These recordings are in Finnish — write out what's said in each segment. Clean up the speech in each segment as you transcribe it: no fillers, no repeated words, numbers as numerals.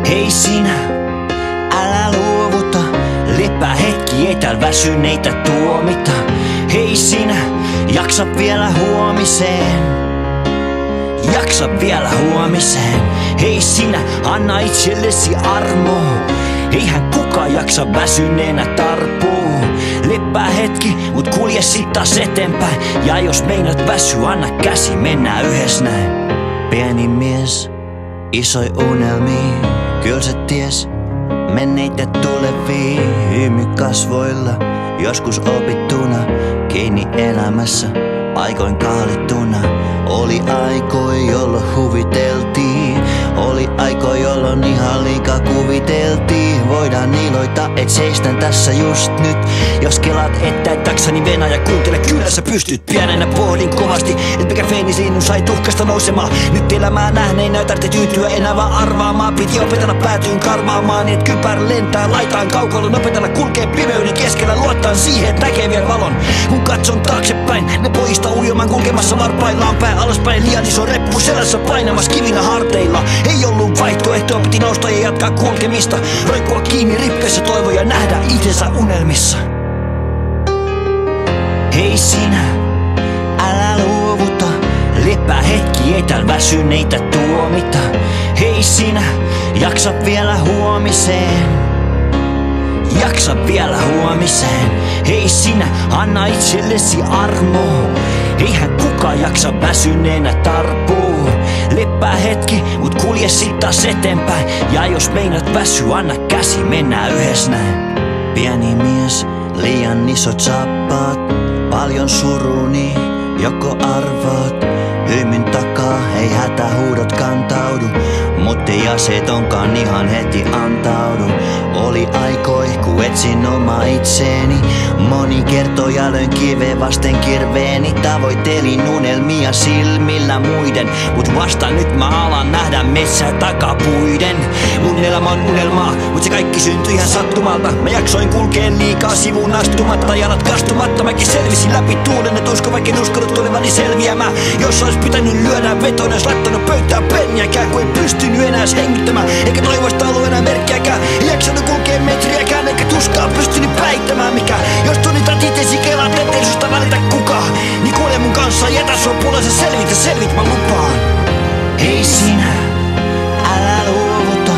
Hei sinä, älä luovuta, lepää hetki, ei täällä väsyneitä tuomita. Hei sinä, jaksa vielä huomiseen. Jaksa vielä huomiseen. Hei sinä, anna itsellesi armoa. Eihän kukaan jaksa väsyneenä tarpuu. Leppää hetki, mut kulje sit taas eteenpäin. Ja jos meinaat väsyä, anna käsi, mennään yhdessä näin. Pieni mies, isoi unelmia, kyllä se ties menneitä tulevia. Hymy kasvoilla, joskus opittuna, kiinni elämässä, aikoin kaalittuna. Oli aikoi, jolloin huviteltiin, oli aikoi, jolloin ihan liikaa kuviteltiin. Voidaan iloita, et seistän tässä just nyt. Jos kelaat, että et taksa, niin Venäjä kuuntele, kyllä sä pystyt. Pienenä pohdin kovasti, et mikä feenisiinun sai tuhkasta nousemaan. Nyt elämää nähneen näytätte tyytyä enää vaan arvaamaan. Piti opetella päätyyn karvaamaan, niin et kypär lentää laitaan kaukalon. Opetella kulkee pimeyden keskellä, luottaa siihen, et näkee vielä valon. Kun katson taaksepäin, ne poista uljomaan kulkemassa varpaillaan. Pää alaspäin, liian iso reppu selässä painamassa kivinä harteilla. Ei ollut vaihtoehtoa, piti nousta ja jatkaa kulkemista. Roikkua kiinni rippeissä, toivoja nähdä itsensä unelmissa. Hei sinä, älä luovuta, lepää hetki, ei täällä väsyneitä tuomita. Hei sinä, jaksa vielä huomiseen. Jaksa vielä huomiseen. Hei sinä, anna itsellesi armoa. Eihän kukaan jaksa väsyneenä tarpuu. Leppää hetki, mut kulje sit taas eteenpäin. Ja jos meinaat väsyä, anna käsi, mennään yhdessä näin. Pieni mies, liian isot saappaat, paljon suruni, joko arvaat. Hymyn takaa, ei hätähuudot kantaudu, mut ei aseet onkaan ihan heti antaudu. Oli aikoi, ku etsin oma itseeni, moni kertoja löin kiveen vasten kirveeni. Tavoittelin unelmia silmillä muiden, mut vasta nyt mä alan nähdä metsää takapuiden. Mun elämä on unelmaa, mut se kaikki syntyi ihan sattumalta. Mä jaksoin kulkeen liikaa sivuun astumatta, jalat kastumatta. Mäkin selvisin läpi tuulen, et usko vaikka en uskonut tulevani selviämään. Jos ois pitänyt lyödä vetoon, ois laittanut pöytään penniäkään, kun ei pystynyt enää hengittämään, eikä toivoista ollut enää merkkiäkään. Ei jaksanut kulkea metriäkään, eikä tuskaa pystynyt päittämään mikä. Jos tunnitat itesi kelaat, ettei susta välitä kukaan, niin kuule mun kanssa, jätä sua puolensa, selvit mä lupaan. Hei sinä, älä luovuta,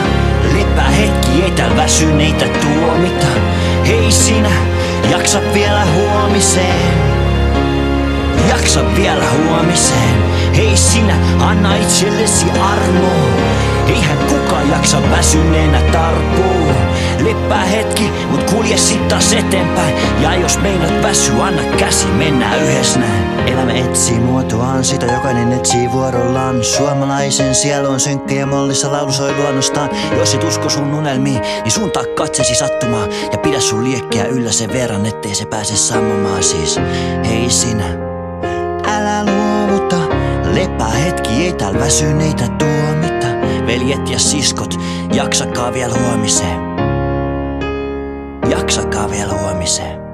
lepää hetki, ei täällä väsyneitä tuomita. Hei sinä, jaksa vielä huomiseen. Jaksa vielä huomiseen. Hei sinä, anna itsellesi armoa. Eihän kukaan jaksa väsyneenä tarpuu. Leppää hetki, mut kulje sit taas eteenpäin. Ja jos meinaat väsyä, anna käsi, mennään yhdessä näin. Elämä etsii muotoaan, sitä jokainen etsii vuorollaan. Suomalaisen sielu on synkkä ja mollissa laulu soi luonnostaan. Jos et usko sun unelmiin, niin suuntaa katsesi sattumaan. Ja pidä sun liekkiä yllä sen verran, ettei se pääse sammumaan siis. Hei sinä, älä luovuta, lepää hetki, ei täällä väsyneitä tuomita. Veljet ja siskot, jaksakaa vielä huomiseen. Jaksakaa vielä huomiseen.